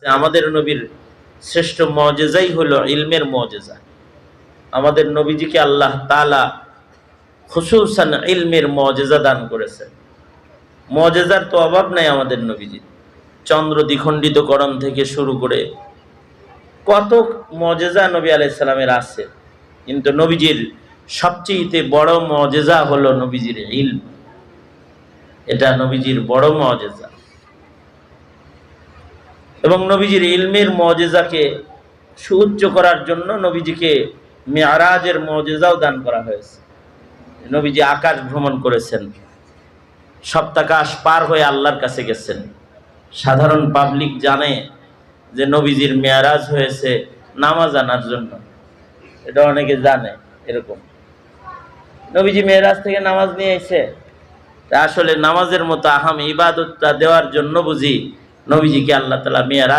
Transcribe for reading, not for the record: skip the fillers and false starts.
আমাদের নবীর শ্রেষ্ঠ মুজিজাই হলো ইলমের মুজিজা। আমাদের নবীজিকে আল্লাহ তাআলা খুসুসান ইলমের মুজিজা দান করেছেন। মুজিজার তো অভাব নাই আমাদের নবীজির। চন্দ্র দ্বিখণ্ডিতকরণ থেকে শুরু করে কত মুজিজা নবী আলাইহিস সালামের আছে, কিন্তু নবীজির সবচেয়ে বড় মুজিজা হলো নবীজির ইলম। এটা নবীজির বড় মুজিজা। এবং নবীজির ইলমের মুজিজাকে সুউচ্চ করার জন্য নবীজিকে মিরাজের মুজিজাও দান করা হয়েছে। নবীজি আকাশ ভ্রমণ করেছেন, সপ্তাকাশ পার হয়ে আল্লাহর কাছে গেছেন। সাধারণ পাবলিক জানে যে নবীজির মিরাজ হয়েছে নামাজ আনার জন্য, এটা অনেকে জানে। এরকম নবীজি মিরাজ থেকে নামাজ নিয়ে এসে আসলে নামাজের মতো আহাম ইবাদতটা দেওয়ার জন্য বুঝি নবীজিকে আল্লাহ তাআলা মিরাজ